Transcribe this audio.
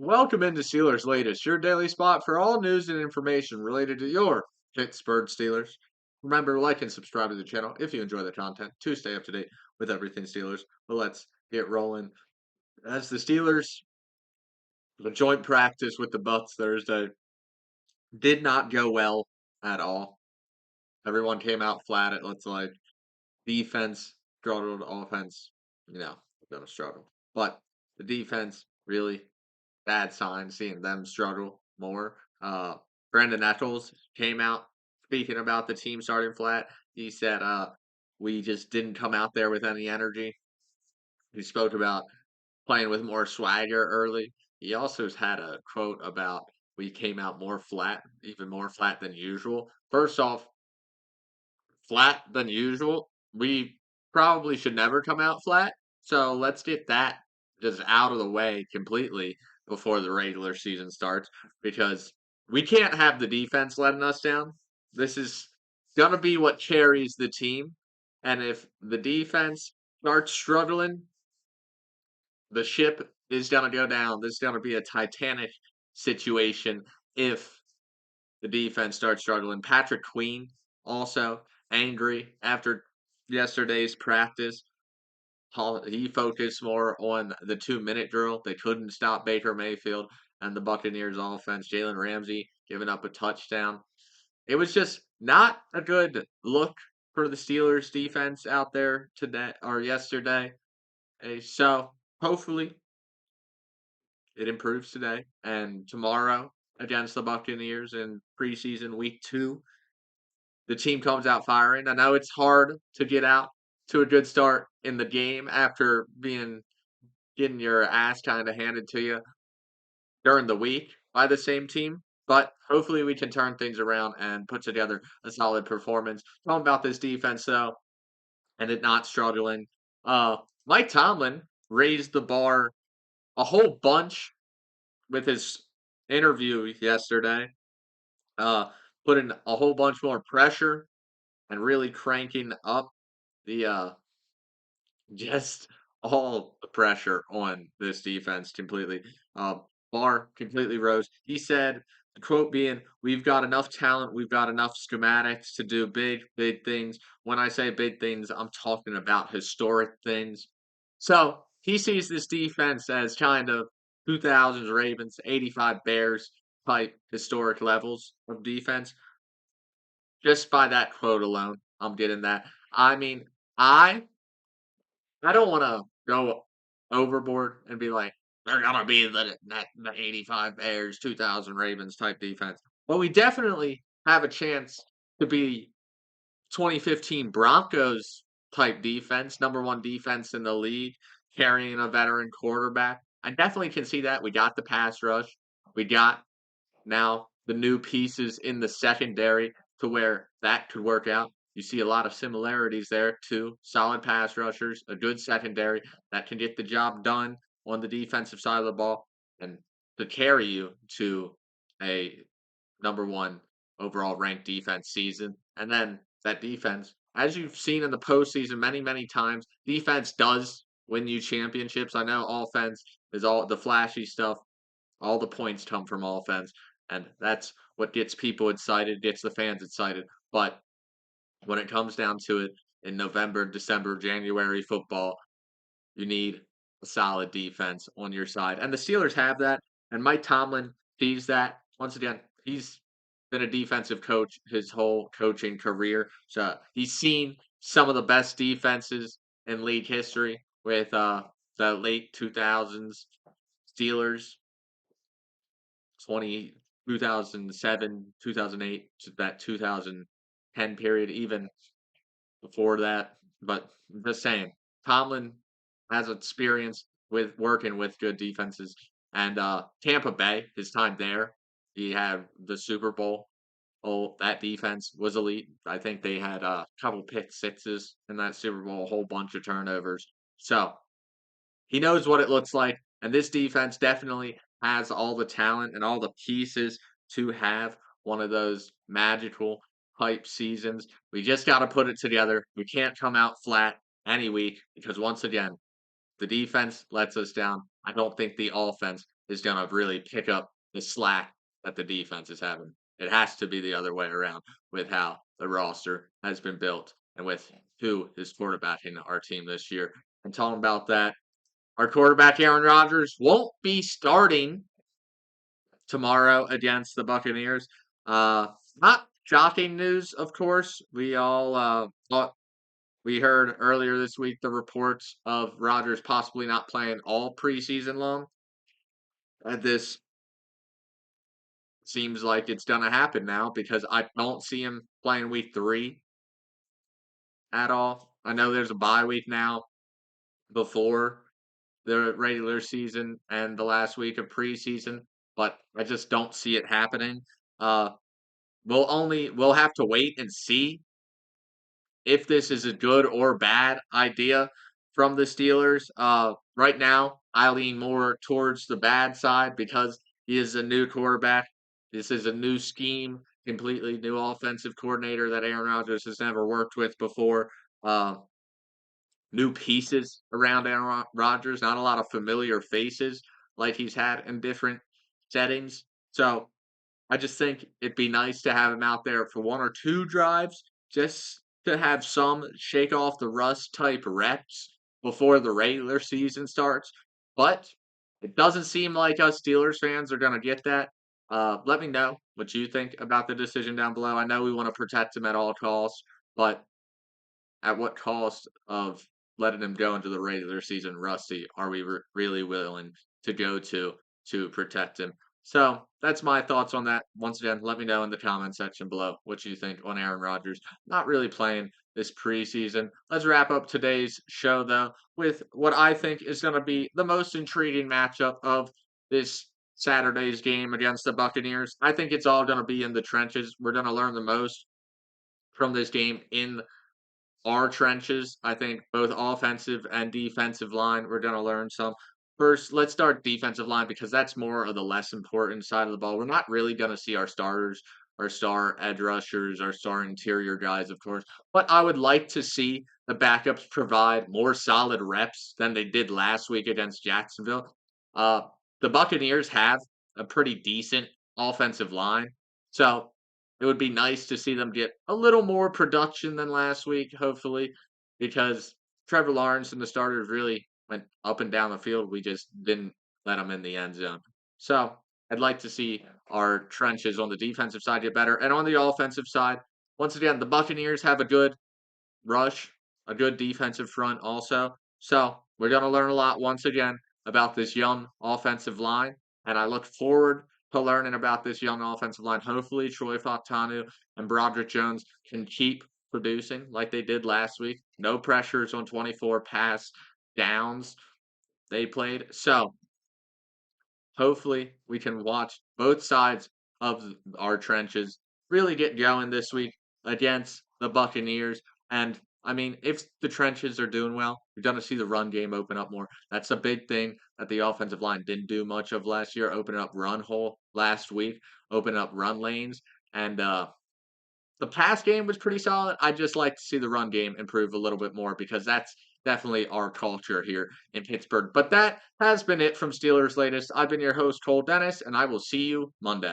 Welcome into Steelers Latest, your daily spot for all news and information related to your Pittsburgh Steelers. Remember, like and subscribe to the channel if you enjoy the content to stay up to date with everything Steelers. But let's get rolling. As the Steelers, the joint practice with the Bucks Thursday did not go well at all. Everyone came out flat. It looks like defense struggled, offense, gonna struggle. But the defense really bad sign seeing them struggle more. Brandon Eccles came out speaking about the team starting flat. He said, we just didn't come out there with any energy. He spoke about playing with more swagger early. He also had a quote about we came out more flat, even more flat than usual. First off, flat than usual. We probably should never come out flat. So let's get that just out of the way completely before the regular season starts because we can't have the defense letting us down. This is going to be what carries the team. And if the defense starts struggling, the ship is going to go down. This is going to be a Titanic situation if the defense starts struggling. Patrick Queen also angry after yesterday's practice. He focused more on the 2-minute drill. They couldn't stop Baker Mayfield and the Buccaneers offense. Jalen Ramsey giving up a touchdown. It was just not a good look for the Steelers defense out there today or yesterday. So hopefully it improves today and tomorrow against the Buccaneers in preseason week 2. The team comes out firing. I know it's hard to get out to a good start in the game after getting your ass kind of handed to you during the week by the same team. But hopefully we can turn things around and put together a solid performance. Talking about this defense though, and it not struggling. Uh Mike Tomlin raised the bar a whole bunch with his interview yesterday. Uh Putting a whole bunch more pressure and really cranking up the just all the pressure on this defense completely. Barr completely rose. He said, the quote being, "We've got enough talent, we've got enough schematics to do big, big things." When I say big things, I'm talking about historic things. So he sees this defense as kind of 2000s Ravens, 85 Bears type historic levels of defense. Just by that quote alone, I'm getting that. I mean, I I don't want to go overboard and be like, they're gonna be the 85 Bears, 2000 Ravens type defense. But we definitely have a chance to be 2015 Broncos type defense, number one defense in the league, carrying a veteran quarterback. I definitely can see that. We got the pass rush. We got now the new pieces in the secondary to where that could work out. You see a lot of similarities there too. Solid pass rushers, a good secondary that can get the job done on the defensive side of the ball and to carry you to a number one overall ranked defense season. And then that defense, as you've seen in the postseason many, many times, defense does win you championships. I know offense is all the flashy stuff, all the points come from offense, and that's what gets people excited, gets the fans excited. But when it comes down to it, in November, December, January football, you need a solid defense on your side. And the Steelers have that, and Mike Tomlin sees that. Once again, he's been a defensive coach his whole coaching career. So he's seen some of the best defenses in league history with the late 2000s Steelers 20 2007, 2008 to that 2010 period, even before that. But the same, Tomlin has experience with working with good defenses. And Tampa Bay, his time there, he had the Super Bowl. Oh, that defense was elite. I think they had a couple pick sixes in that Super Bowl, a whole bunch of turnovers. So he knows what it looks like, and this defense definitely has all the talent and all the pieces to have one of those magical hype seasons. We just got to put it together. We can't come out flat any week because once again, the defense lets us down. I don't think the offense is going to really pick up the slack that the defense is having. It has to be the other way around with how the roster has been built and with who is quarterbacking our team this year. And talking about that, our quarterback Aaron Rodgers won't be starting tomorrow against the Buccaneers. Not shocking news, of course. We all thought we heard earlier this week the reports of Rodgers possibly not playing all preseason long. And this seems like it's going to happen now because I don't see him playing week 3 at all. I know there's a bye week now before the regular season and the last week of preseason, but I just don't see it happening. Uh, we'll have to wait and see if this is a good or bad idea from the Steelers. Right now, I lean more towards the bad side because he is a new quarterback. This is a new scheme, completely new offensive coordinator that Aaron Rodgers has never worked with before. Uh, New pieces around Aaron Rodgers, not a lot of familiar faces like he's had in different settings. So I just think it'd be nice to have him out there for 1 or 2 drives just to have some shake off the rust type reps before the regular season starts. But it doesn't seem like us Steelers fans are going to get that. Let me know what you think about the decision down below. I know we want to protect him at all costs, but at what cost of letting him go into the regular season rusty are we really willing to go to protect him? So that's my thoughts on that. Once again, let me know in the comment section below what you think on Aaron Rodgers not really playing this preseason. Let's wrap up today's show though with what I think is going to be the most intriguing matchup of this Saturday's game against the Buccaneers. I think it's all going to be in the trenches. We're going to learn the most from this game in our trenches. I think both offensive and defensive line, we're going to learn some. First, let's start defensive line because that's more of the less important side of the ball. We're not really going to see our starters, our star edge rushers, our star interior guys, of course. But I would like to see the backups provide more solid reps than they did last week against Jacksonville. Uh, the Buccaneers have a pretty decent offensive line. So it would be nice to see them get a little more production than last week, hopefully, because Trevor Lawrence and the starters really went up and down the field. We just didn't let them in the end zone. So I'd like to see our trenches on the defensive side get better. And on the offensive side, once again, the Buccaneers have a good rush, a good defensive front also. So we're going to learn a lot once again about this young offensive line. And I look forward to learning about this young offensive line. Hopefully, Troy Fautanu and Broderick Jones can keep producing like they did last week. No pressures on 24 pass downs they played. So hopefully, we can watch both sides of our trenches really get going this week against the Buccaneers. And I mean, if the trenches are doing well, you're going to see the run game open up more. That's a big thing that the offensive line didn't do much of last year, opening up run hole last week, opening up run lanes. And the pass game was pretty solid. I'd just like to see the run game improve a little bit more because that's definitely our culture here in Pittsburgh. But that has been it from Steelers Latest. I've been your host, Cole Dennis, and I will see you Monday.